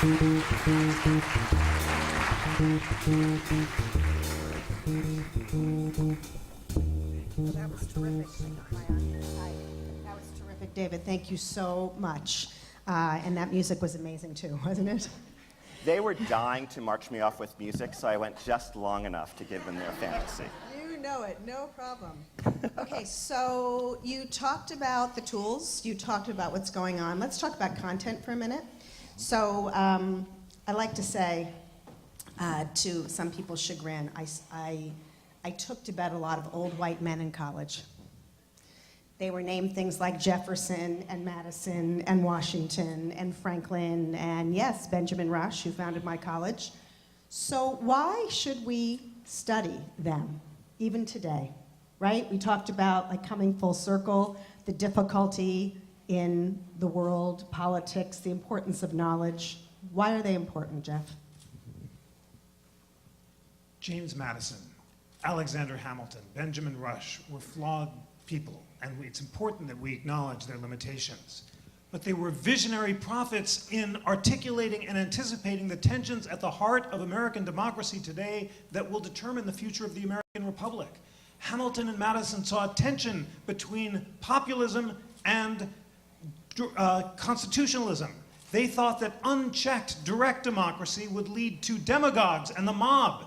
That was terrific. That was terrific, David. Thank you so much. And that music was amazing too, wasn't it? They were dying to march me off with music, so I went just long enough to give them their fantasy. You know it, no problem. Okay, so you talked about the tools, you talked about what's going on. Let's talk about content for a minute. So I like to say, to some people's chagrin, I took to bed a lot of old white men in college. They were named things like Jefferson and Madison and Washington and Franklin and, yes, Benjamin Rush, who founded my college. So why should we study them, even today, right? We talked about, like, coming full circle, the difficulty in the world, politics, the importance of knowledge. Why are they important, Jeff? James Madison, Alexander Hamilton, Benjamin Rush were flawed people, and it's important that we acknowledge their limitations. But they were visionary prophets in articulating and anticipating the tensions at the heart of American democracy today that will determine the future of the American Republic. Hamilton and Madison saw a tension between populism and constitutionalism. They thought that unchecked direct democracy would lead to demagogues and the mob.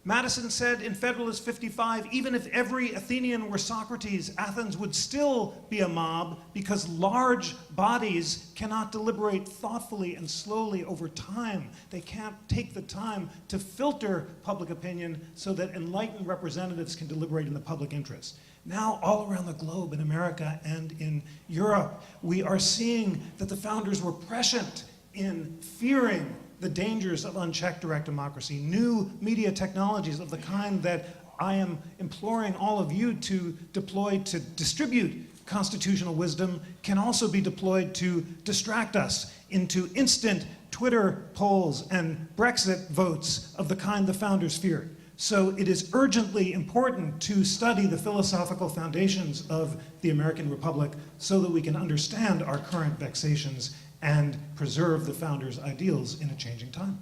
Madison said in Federalist 55, even if every Athenian were Socrates, Athens would still be a mob because large bodies cannot deliberate thoughtfully and slowly over time. They can't take the time to filter public opinion so that enlightened representatives can deliberate in the public interest. Now, all around the globe, in America and in Europe, we are seeing that the founders were prescient in fearing the dangers of unchecked direct democracy, new media technologies of the kind that I am imploring all of you to deploy to distribute constitutional wisdom can also be deployed to distract us into instant Twitter polls and Brexit votes of the kind the founders feared. So it is urgently important to study the philosophical foundations of the American Republic so that we can understand our current vexations and preserve the founders' ideals in a changing time.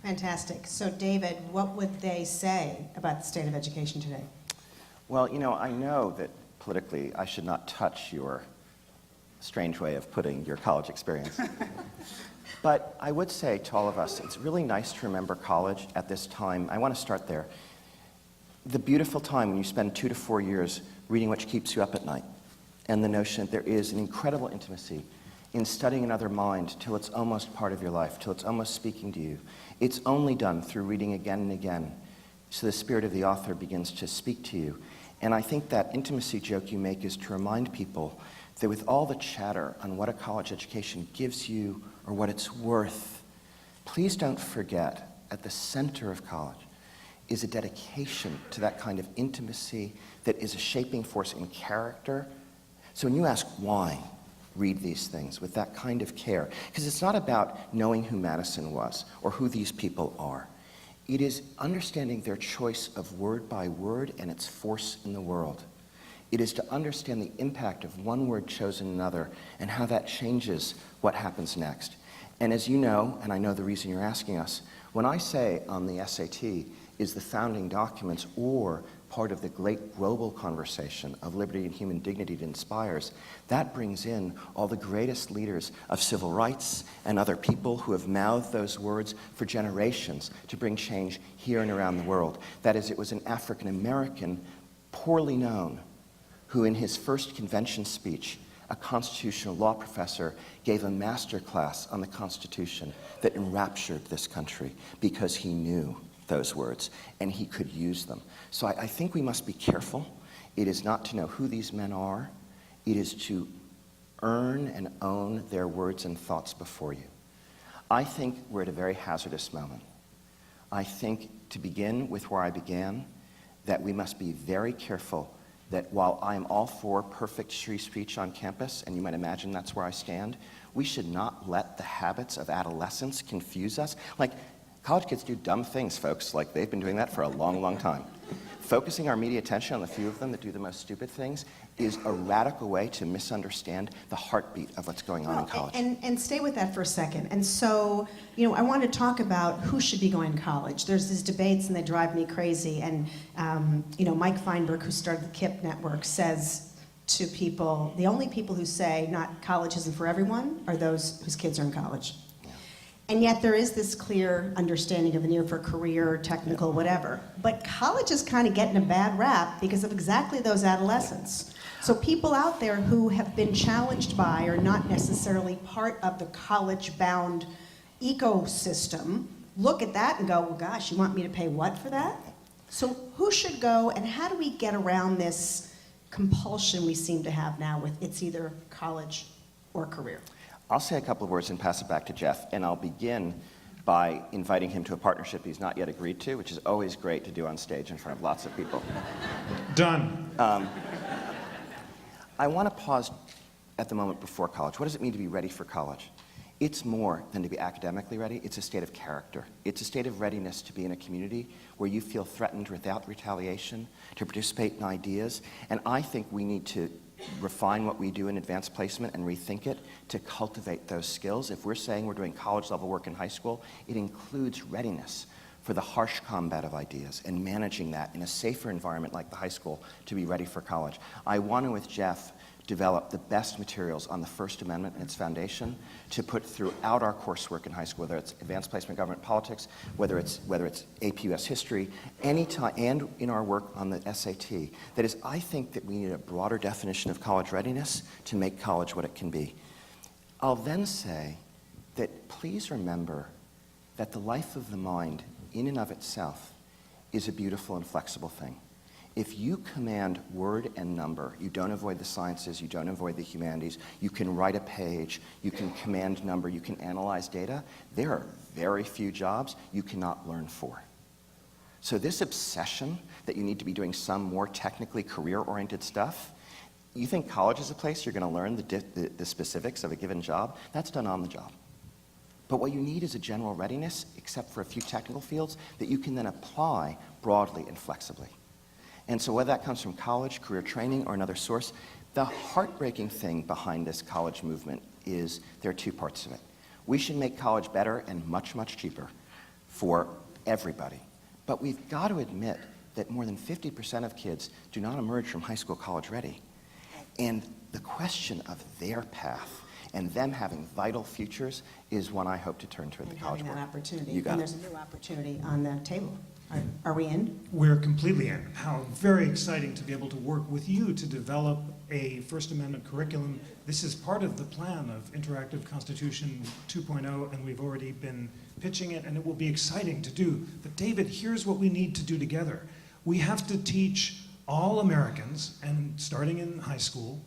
Fantastic. So David, what would they say about the state of education today? Well, you know, I know that politically I should not touch your strange way of putting your college experience. But I would say to all of us, it's really nice to remember college at this time. I want to start there. The beautiful time when you spend 2 to 4 years reading what keeps you up at night, and the notion that there is an incredible intimacy in studying another mind till it's almost part of your life, till it's almost speaking to you. It's only done through reading again and again, so the spirit of the author begins to speak to you. And I think that intimacy joke you make is to remind people that with all the chatter on what a college education gives you or what it's worth, please don't forget, at the center of college is a dedication to that kind of intimacy that is a shaping force in character. So when you ask why, read these things with that kind of care. Because it's not about knowing who Madison was or who these people are. It is understanding their choice of word by word and its force in the world. It is to understand the impact of one word chosen another and how that changes what happens next. And as you know, and I know the reason you're asking us, when I say on the SAT, is the founding documents or part of the great global conversation of liberty and human dignity it inspires, that brings in all the greatest leaders of civil rights and other people who have mouthed those words for generations to bring change here and around the world. That is, it was an African American, poorly known, who in his first convention speech, a constitutional law professor gave a master class on the Constitution that enraptured this country because he knew those words and he could use them. So I think we must be careful. It is not to know who these men are. It is to earn and own their words and thoughts before you. I think we're at a very hazardous moment. I think, to begin with where I began, that we must be very careful that while I am all for perfect free speech on campus, and you might imagine that's where I stand, we should not let the habits of adolescence confuse us. Like, college kids do dumb things, folks. Like, they've been doing that for a long, long time. focusing our media attention on the few of them that do the most stupid things is a radical way to misunderstand the heartbeat of what's going on in college. And stay with that for a second. And so, I want to talk about who should be going to college. There's these debates and they drive me crazy. And, Mike Feinberg, who started the KIPP network, says to people, the only people who say not college isn't for everyone are those whose kids are in college. And yet there is this clear understanding of a need for career, technical, whatever. But college is kind of getting a bad rap because of exactly those adolescents. So people out there who have been challenged by or not necessarily part of the college-bound ecosystem look at that and go, well, gosh, you want me to pay what for that? So who should go, and how do we get around this compulsion we seem to have now with it's either college or career? I'll say a couple of words and pass it back to Jeff, and I'll begin by inviting him to a partnership he's not yet agreed to, which is always great to do on stage in front of lots of people. Done. I want to pause at the moment before college. What does it mean to be ready for college? It's more than to be academically ready. It's a state of character. It's a state of readiness to be in a community where you feel threatened without retaliation, to participate in ideas, and I think we need to refine what we do in advanced placement and rethink it to cultivate those skills. If we're saying we're doing college-level work in high school, it includes readiness for the harsh combat of ideas and managing that in a safer environment like the high school to be ready for college. I want to, with Jeff, develop the best materials on the First Amendment and its foundation to put throughout our coursework in high school, whether it's advanced placement government politics, whether it's AP US history, anytime, and in our work on the SAT. That is, I think that we need a broader definition of college readiness to make college what it can be. I'll then say that please remember that the life of the mind, in and of itself, is a beautiful and flexible thing. If you command word and number, you don't avoid the sciences, you don't avoid the humanities, you can write a page, you can command number, you can analyze data, there are very few jobs you cannot learn for. So this obsession that you need to be doing some more technically career-oriented stuff, you think college is a place you're going to learn the specifics of a given job? That's done on the job. But what you need is a general readiness, except for a few technical fields, that you can then apply broadly and flexibly. And so whether that comes from college, career training, or another source, the heartbreaking thing behind this college movement is there are two parts of it. We should make college better and much, much cheaper for everybody. But we've got to admit that more than 50% of kids do not emerge from high school college ready. And the question of their path and them having vital futures is one I hope to turn to at the college board. Having that opportunity. You got and it. there's a new opportunity on the table. Are we in? We're completely in. How very exciting to be able to work with you to develop a First Amendment curriculum. This is part of the plan of Interactive Constitution 2.0, and we've already been pitching it, and it will be exciting to do. But David, here's what we need to do together. We have to teach all Americans, and starting in high school,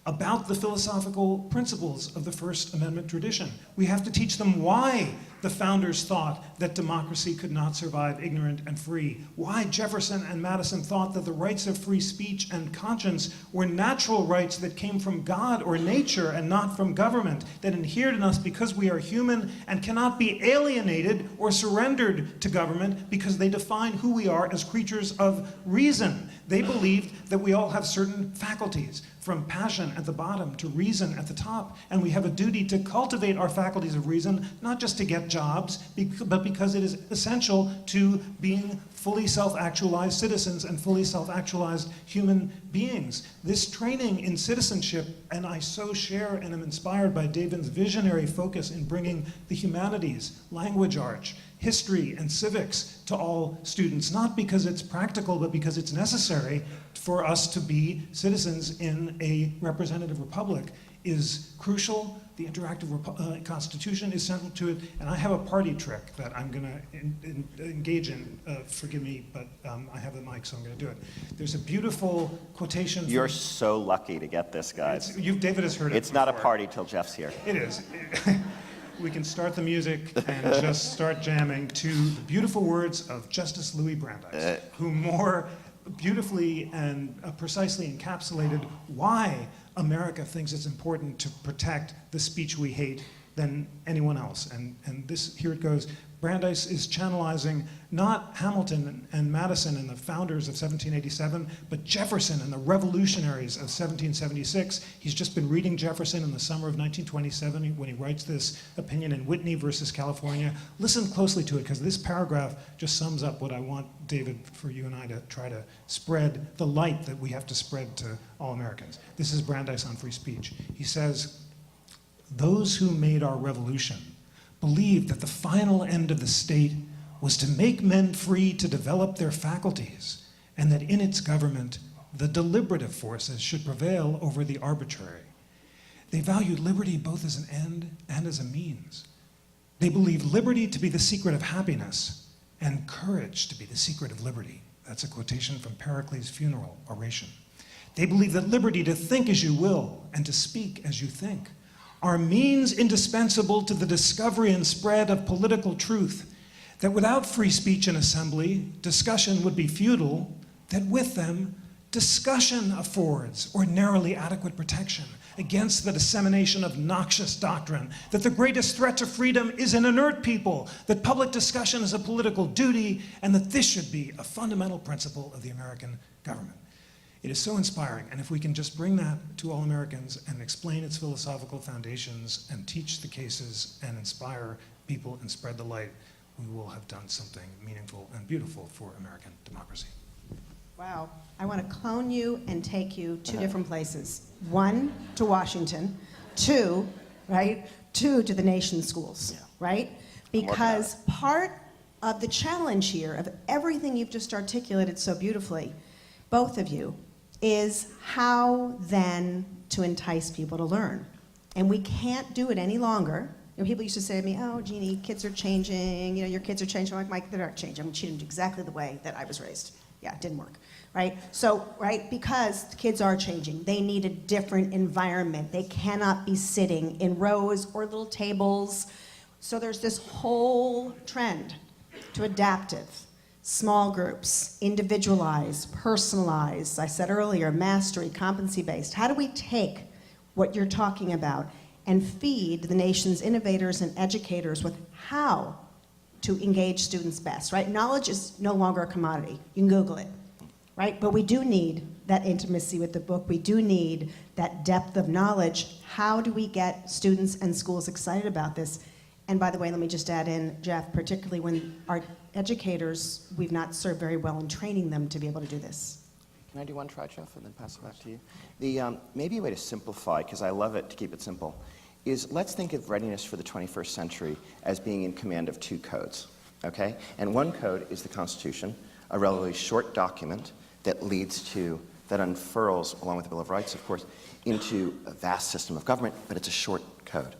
about the philosophical principles of the First Amendment tradition. We have to teach them why the founders thought that democracy could not survive ignorant and free, why Jefferson and Madison thought that the rights of free speech and conscience were natural rights that came from God or nature and not from government, that inhered in us because we are human and cannot be alienated or surrendered to government because they define who we are as creatures of reason. They believed that we all have certain faculties, from passion at the bottom to reason at the top, and we have a duty to cultivate our faculties of reason, not just to get jobs, but because it is essential to being fully self-actualized citizens and fully self-actualized human beings. This training in citizenship, and I so share and am inspired by David's visionary focus in bringing the humanities, language arts, history, and civics to all students, not because it's practical, but because it's necessary for us to be citizens in a representative republic, is crucial. The interactive constitution is central to it, and I have a party trick that I'm going to engage in. Forgive me, but I have the mic, so I'm going to do it. There's a beautiful quotation. You're so lucky to get this, guys. David has heard it. It's not a before. party till Jeff's here. It is. We can start the music and just start jamming to the beautiful words of Justice Louis Brandeis, who more beautifully and precisely encapsulated why America thinks it's important to protect the speech we hate than anyone else. And this, here it goes. Brandeis is channelizing not Hamilton and Madison and the founders of 1787, but Jefferson and the revolutionaries of 1776. He's just been reading Jefferson in the summer of 1927 when he writes this opinion in Whitney versus California. Listen closely to it, because this paragraph just sums up what I want, David, for you and I to try to spread, the light that we have to spread to all Americans. This is Brandeis on free speech. He says, "Those who made our revolution believed that the final end of the state was to make men free to develop their faculties, and that in its government, the deliberative forces should prevail over the arbitrary. They valued liberty both as an end and as a means. They believed liberty to be the secret of happiness, and courage to be the secret of liberty." That's a quotation from Pericles' funeral oration. "They believed that liberty to think as you will and to speak as you think are means indispensable to the discovery and spread of political truth, that without free speech and assembly, discussion would be futile, that with them, discussion affords ordinarily adequate protection against the dissemination of noxious doctrine, that the greatest threat to freedom is an inert people, that public discussion is a political duty, and that this should be a fundamental principle of the American government." It is so inspiring, and if we can just bring that to all Americans and explain its philosophical foundations and teach the cases and inspire people and spread the light, we will have done something meaningful and beautiful for American democracy. Wow. I want to clone you and take you two different places. One, to Washington. Two, right? Two, to the nation's schools, Yeah. right? Because part of the challenge here of everything you've just articulated so beautifully, both of you, is how then to entice people to learn. And we can't do it any longer. You know, people used to say to me, "Oh, Jeannie, kids are changing. You know, your kids are changing." I'm like, "Mike, they're not changing. I'm treating them exactly the way that I was raised." Yeah, it didn't work, right? So, right, because kids are changing. They need a different environment. They cannot be sitting in rows or little tables. So there's this whole trend to adaptive, small groups, individualized, personalized, I said earlier, mastery, competency-based. How do we take what you're talking about and feed the nation's innovators and educators with how to engage students best, right? Knowledge is no longer a commodity. You can Google it, right? But we do need that intimacy with the book. We do need that depth of knowledge. How do we get students and schools excited about this? And by the way, let me just add in, Jeff, particularly when our educators, we've not served very well in training them to be able to do this. Can I do one try, Jeff, and then pass it back to you? The maybe a way to simplify, because I love it to keep it simple, is let's think of readiness for the 21st century as being in command of two codes, okay? And one code is the Constitution, a relatively short document that leads to, that unfurls, along with the Bill of Rights, of course, into a vast system of government, but it's a short code.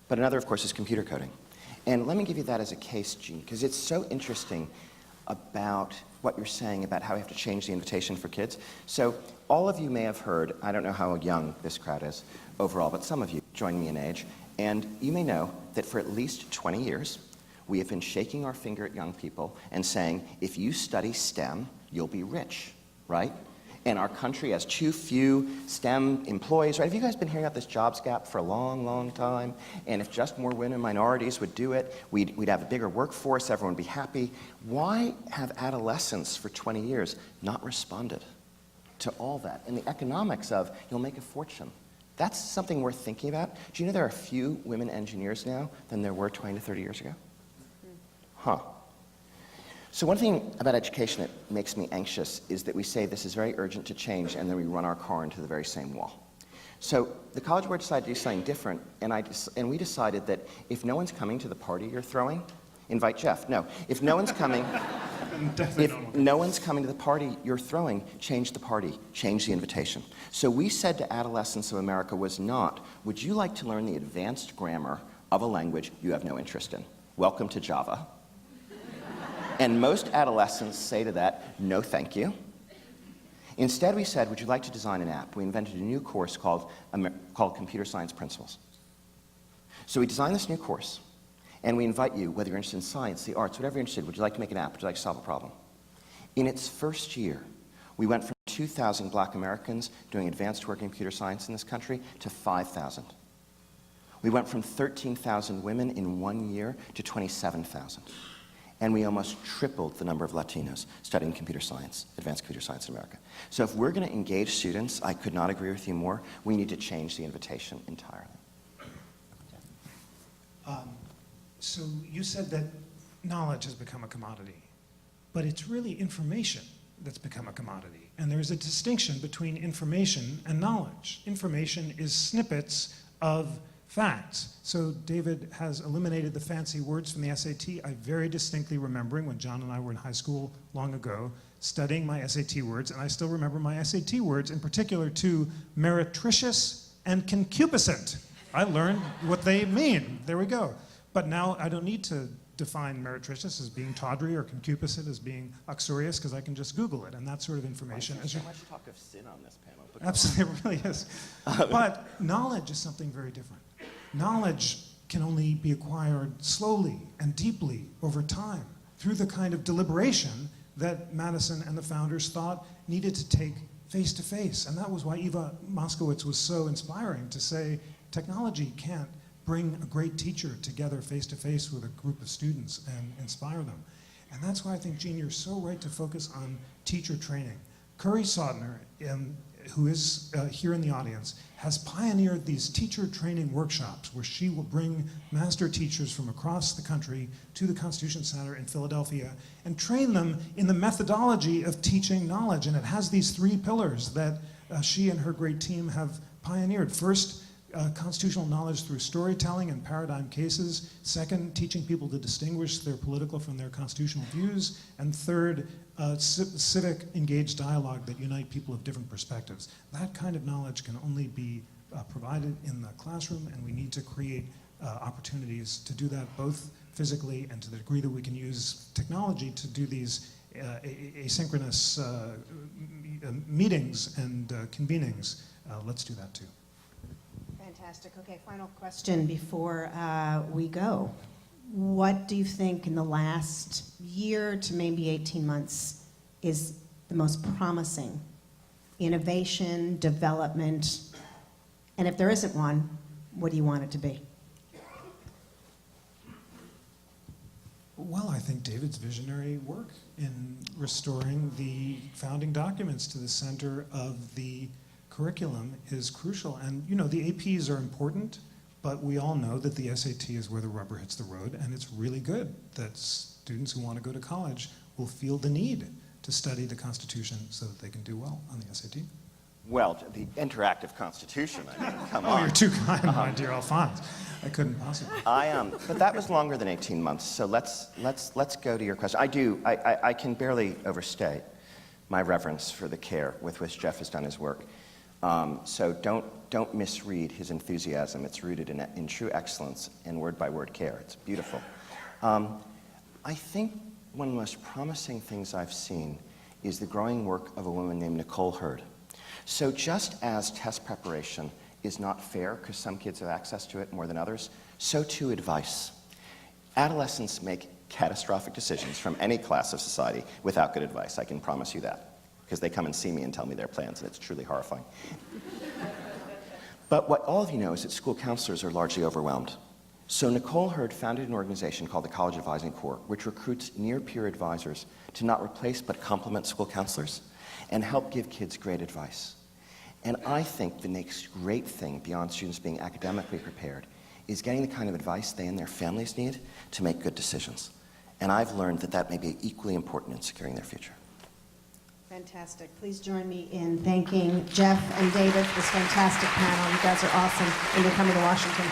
But another, of course, is computer coding. And let me give you that as a case, Gene, because it's so interesting about what you're saying about how we have to change the invitation for kids. So all of you may have heard, I don't know how young this crowd is overall, but some of you join me in age, and you may know that for at least 20 years, we have been shaking our finger at young people and saying, if you study STEM, you'll be rich, right? And our country has too few STEM employees, right? Have you guys been hearing about this jobs gap for a long, long time? And if just more women and minorities would do it, we'd have a bigger workforce, everyone would be happy. Why have adolescents for 20 years not responded to all that? And the economics of, you'll make a fortune. That's something worth thinking about. Do you know there are fewer women engineers now than there were 20 to 30 years ago? Huh. So one thing about education that makes me anxious is that we say this is very urgent to change, and then we run our car into the very same wall. So the College Board decided to do something different, and we decided that if no one's coming to the party you're throwing, invite Jeff. No, if no one's coming, if no one's coming to the party you're throwing, change the party, change the invitation. So we said to adolescents of America was not, would you like to learn the advanced grammar of a language you have no interest in? Welcome to Java. And most adolescents say to that, no thank you. Instead we said, would you like to design an app? We invented a new course called Computer Science Principles. So we designed this new course, and we invite you, whether you're interested in science, the arts, whatever you're interested, would you like to make an app? Would you like to solve a problem? In its first year, we went from 2,000 black Americans doing advanced work in computer science in this country to 5,000. We went from 13,000 women in 1 year to 27,000. And we almost tripled the number of Latinos studying computer science, advanced computer science in America. So if we're going to engage students, I could not agree with you more, we need to change the invitation entirely. So you said that knowledge has become a commodity, but it's really information that's become a commodity. And there's a distinction between information and knowledge. Information is snippets of facts. So David has eliminated the fancy words from the SAT. I very distinctly remembering when John and I were in high school long ago, studying my SAT words, and I still remember my SAT words, in particular two, meretricious and concupiscent. I learned what they mean. There we go. But now I don't need to define meretricious as being tawdry or concupiscent as being uxorious, because I can just Google it, and that sort of information. There's so much talk of sin on this panel. Absolutely, it really is. But knowledge is something very different. Knowledge can only be acquired slowly and deeply over time through the kind of deliberation that Madison and the founders thought needed to take face to face. And that was why Eva Moskowitz was so inspiring to say technology can't bring a great teacher together face to face with a group of students and inspire them. And that's why I think, Jean, you're so right to focus on teacher training. Curry Sodner, who is here in the audience, has pioneered these teacher training workshops where she will bring master teachers from across the country to the Constitution Center in Philadelphia and train them in the methodology of teaching knowledge. And it has these three pillars that she and her great team have pioneered. First, constitutional knowledge through storytelling and paradigm cases. Second, teaching people to distinguish their political from their constitutional views. And third, civic engaged dialogue that unite people of different perspectives. That kind of knowledge can only be provided in the classroom, and we need to create opportunities to do that both physically and to the degree that we can use technology to do these asynchronous meetings and convenings. Let's do that too. Fantastic. Okay, final question before we go. What do you think in the last year to maybe 18 months is the most promising innovation, development, and if there isn't one, what do you want it to be? Well, I think David's visionary work in restoring the founding documents to the center of the curriculum is crucial. And you know, the APs are important, but we all know that the SAT is where the rubber hits the road, and it's really good that students who want to go to college will feel the need to study the Constitution so that they can do well on the SAT. Well, the interactive Constitution, I mean, come Oh, on. you're too kind, my dear Alphonse. I couldn't possibly. But that was longer than 18 months, so let's go to your question. I can barely overstate my reverence for the care with which Jeff has done his work. So don't misread his enthusiasm. It's rooted in true excellence and word-by-word care. It's beautiful. I think one of the most promising things I've seen is the growing work of a woman named Nicole Hurd. So just as test preparation is not fair because some kids have access to it more than others, so too advice. Adolescents make catastrophic decisions from any class of society without good advice, I can promise you that, because they come and see me and tell me their plans, and it's truly horrifying. But what all of you know is that school counselors are largely overwhelmed. So Nicole Hurd founded an organization called the College Advising Corps, which recruits near-peer advisors to not replace but complement school counselors and help give kids great advice. And I think the next great thing beyond students being academically prepared is getting the kind of advice they and their families need to make good decisions. And I've learned that that may be equally important in securing their future. Fantastic. Please join me in thanking Jeff and David for this fantastic panel. You guys are awesome, and you're coming to Washington.